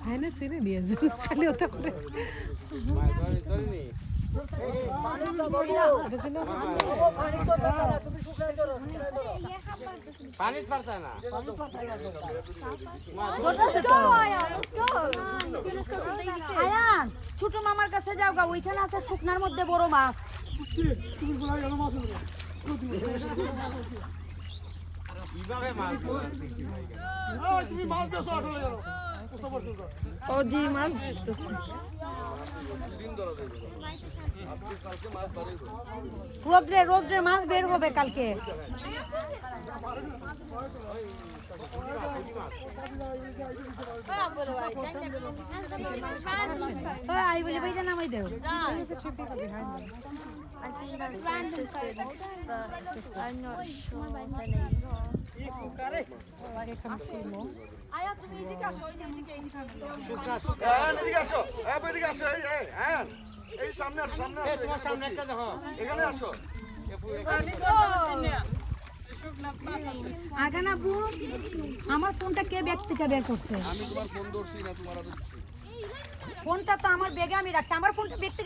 হ্যাঁ না সিনে দিয়েছে খালি ওটা করে পানি পারতা না আয়ান ছোট মামার কাছে যাও গা, ওইখানে আছে শুকনার মধ্যে বড় মাছ। কিভাবে মাছ তুমি মাছ দেছো আসলে জানো ও জি মাছ দিতেছে রোদ্রে রোদ্রে মাছ বের হবে কালকে। আই বলে ভাইটা নামাই দেও। I think that's their sisters, but I'm not sure their names. আয়া তুমি এদিকে আসো, এদিকে এদিকে আসো এদিকে আসো এই সামনে আসো সামনে আসো তোমার সামনে একটা দেখো এখানে আসো আগানা বু আমার ফোনটা কে ব্যাগ থেকে বের করছে? আমি তোমার ফোন ধরছি না তোমার হাতে দিচ্ছি ফোনটা তো আমার ব্যাগে আমি রাখছি, আমার ফোনটা ব্যাগ থেকে